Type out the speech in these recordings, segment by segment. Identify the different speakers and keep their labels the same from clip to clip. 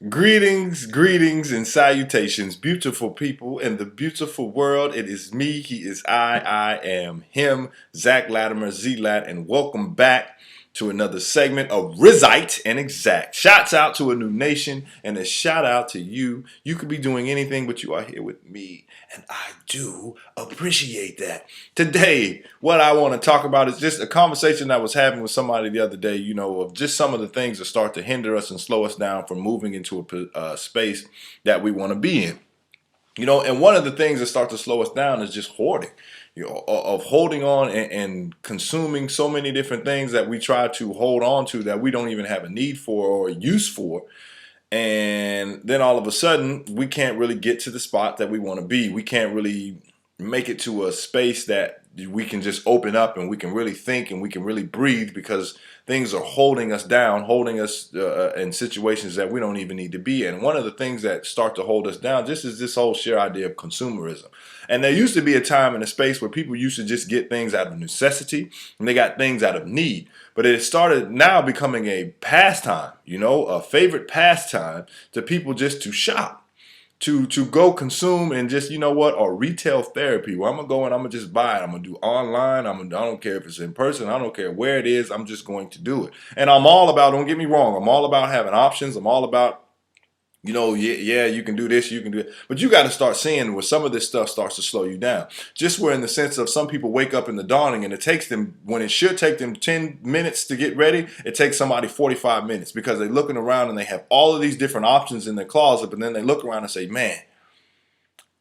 Speaker 1: Greetings, greetings, and salutations, beautiful people in the beautiful world. It is me, he is I am him, Zach Latimer, Z-Lat, and welcome back to another segment of Rizite and Exact. Shouts out to a new nation, and a shout out to you. You could be doing anything, but you are here with me, and I do appreciate that. Today, what I want to talk about is just a conversation I was having with somebody the other day, of just some of the things that start to hinder us and slow us down from moving into a space that we want to be in. And one of the things that start to slow us down is just hoarding, of holding on and consuming so many different things that we try to hold on to that we don't even have a need for or a use for. And then all of a sudden, we can't really get to the spot that we want to be. We can't really make it to a space that we can just open up and we can really think and we can really breathe because things are holding us down, holding us in situations that we don't even need to be in. One of the things that start to hold us down just is this whole sheer idea of consumerism. And there used to be a time and a space where people used to just get things out of necessity and they got things out of need. But it started now becoming a pastime, a favorite pastime to people just to shop. To go consume and just, or retail therapy where I'm gonna go and I'm gonna just buy it. I'm gonna do online. I don't care if it's in person. I don't care where it is. I'm just going to do it. And I'm all about, don't get me wrong, I'm all about having options. I'm all about, yeah, you can do this, you can do it. But you got to start seeing where some of this stuff starts to slow you down. Just where in the sense of some people wake up in the dawning and it takes them, when it should take them 10 minutes to get ready, it takes somebody 45 minutes because they're looking around and they have all of these different options in their closet, but then they look around and say, man,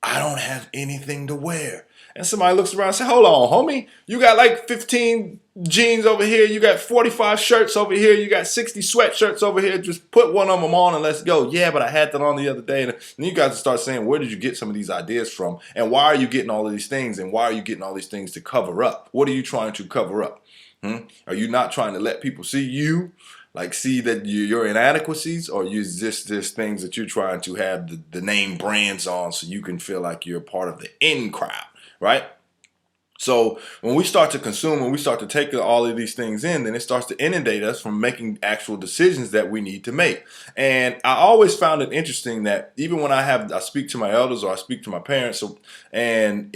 Speaker 1: I don't have anything to wear. And somebody looks around and says, hold on, homie, you got like 15 jeans over here, you got 45 shirts over here, you got 60 sweatshirts over here, just put one of them on and let's go. Yeah, but I had that on the other day. And you guys start saying, where did you get some of these ideas from? And why are you getting all of these things? And why are you getting all these things to cover up? What are you trying to cover up? Are you not trying to let people see you? Like see that your inadequacies, or you just things that you're trying to have the name brands on so you can feel like you're part of the in crowd, right? So when we start to consume, when we start to take all of these things in, then it starts to inundate us from making actual decisions that we need to make. And I always found it interesting that even when I speak to my elders or I speak to my parents, and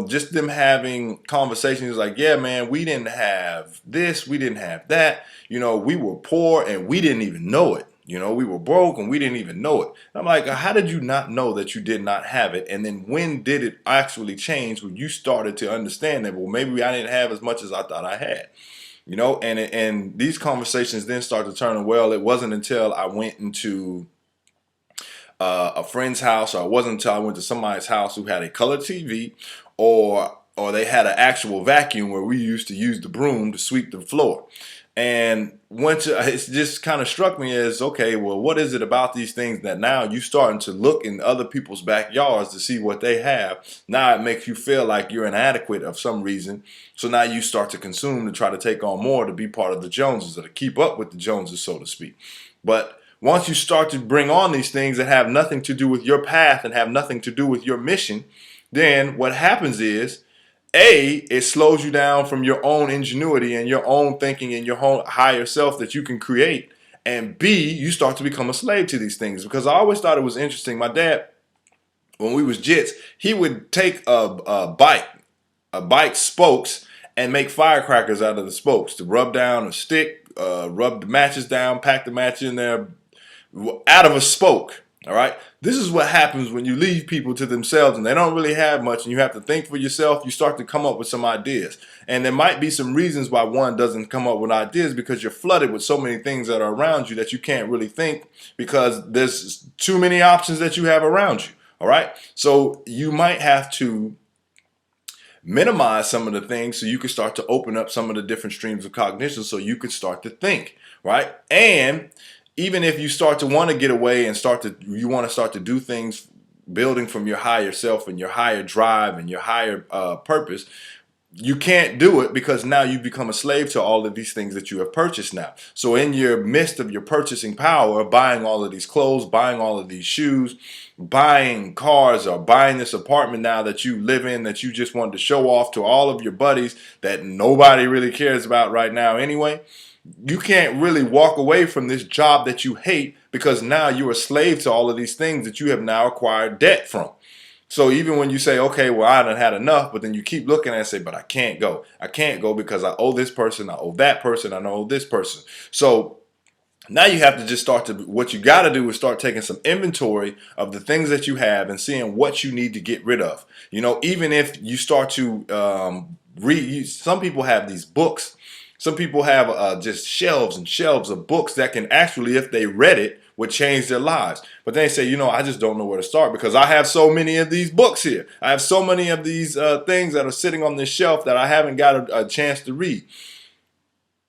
Speaker 1: just them having conversations like, yeah, man, we didn't have this, we didn't have that, we were poor and we didn't even know it. We were broke and we didn't even know it. And I'm like, how did you not know that you did not have it? And then when did it actually change when you started to understand that, well, maybe I didn't have as much as I thought I had? And these conversations then start to turn, well, it wasn't until I went into a friend's house, or it wasn't until I went to somebody's house who had a color TV, or they had an actual vacuum where we used to use the broom to sweep the floor. And it just kind of struck me as, okay, well, what is it about these things that now you starting to look in other people's backyards to see what they have? Now it makes you feel like you're inadequate of some reason. So now you start to consume to try to take on more, to be part of the Joneses, or to keep up with the Joneses, so to speak. But once you start to bring on these things that have nothing to do with your path and have nothing to do with your mission, then what happens is, it slows you down from your own ingenuity and your own thinking and your own higher self that you can create. And B, you start to become a slave to these things. Because I always thought it was interesting. My dad, when we was jits, he would take a bike spokes, and make firecrackers out of the spokes to rub down a stick, rub the matches down, pack the match in there out of a spoke. All right. This is what happens when you leave people to themselves and they don't really have much and you have to think for yourself. You start to come up with some ideas. And there might be some reasons why one doesn't come up with ideas, because you're flooded with so many things that are around you that you can't really think because there's too many options that you have around you. All right. So you might have to minimize some of the things so you can start to open up some of the different streams of cognition so you can start to think. Right. And even if you start to want to get away and you want to start to do things building from your higher self and your higher drive and your higher purpose, you can't do it because now you become a slave to all of these things that you have purchased now. So in your midst of your purchasing power, buying all of these clothes, buying all of these shoes, buying cars, or buying this apartment now that you live in that you just wanted to show off to all of your buddies that nobody really cares about right now anyway, you can't really walk away from this job that you hate, because now you're a slave to all of these things that you have now acquired debt from. So even when you say, okay, well, I done had enough, but then you keep looking at it and say, but I can't go. I can't go because I owe this person, I owe that person, I owe this person. So now you have to just start to, what you got to do is start taking some inventory of the things that you have and seeing what you need to get rid of. You know, even if you start to read, some people have these books. Some people have just shelves and shelves of books that can actually, if they read it, would change their lives. But they say, you know, I just don't know where to start because I have so many of these books here. I have so many of these things that are sitting on this shelf that I haven't got a chance to read.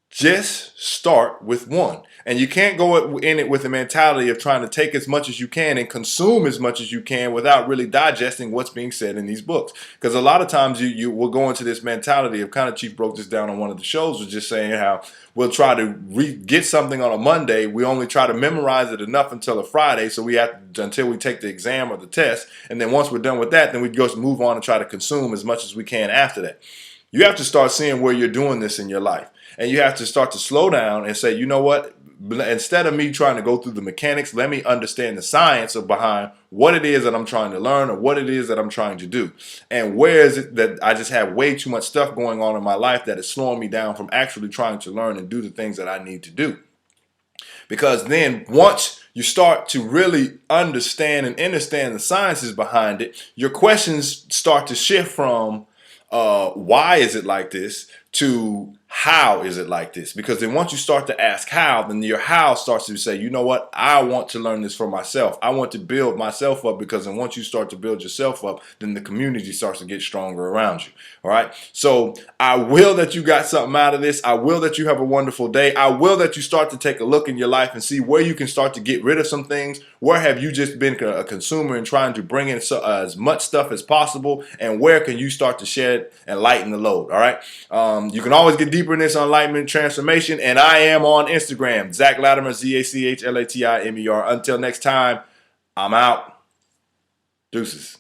Speaker 1: Just start with one. And you can't go in it with the mentality of trying to take as much as you can and consume as much as you can without really digesting what's being said in these books. Because a lot of times you will go into this mentality of, kind of Chief broke this down on one of the shows, was just saying how we'll try to get something on a Monday. We only try to memorize it enough until a Friday, so we have until we take the exam or the test. And then once we're done with that, then we go move on and try to consume as much as we can after that. You have to start seeing where you're doing this in your life. And you have to start to slow down and say, you know what? Instead of me trying to go through the mechanics, let me understand the science of behind what it is that I'm trying to learn or what it is that I'm trying to do. And where is it that I just have way too much stuff going on in my life that is slowing me down from actually trying to learn and do the things that I need to do. Because then once you start to really understand the sciences behind it, your questions start to shift from why is it like this to how is it like this? Because then once you start to ask how, then your how starts to say, you know what, I want to learn this for myself. I want to build myself up, because then once you start to build yourself up, then the community starts to get stronger around you. All right. So I will that you got something out of this. I will that you have a wonderful day. I will that you start to take a look in your life and see where you can start to get rid of some things. Where have you just been a consumer and trying to bring in as much stuff as possible? And where can you start to shed and lighten the load? All right. You can always get deeper in this enlightenment transformation. And I am on Instagram, Zach Latimer, ZACHLATIMER. Until next time, I'm out. Deuces.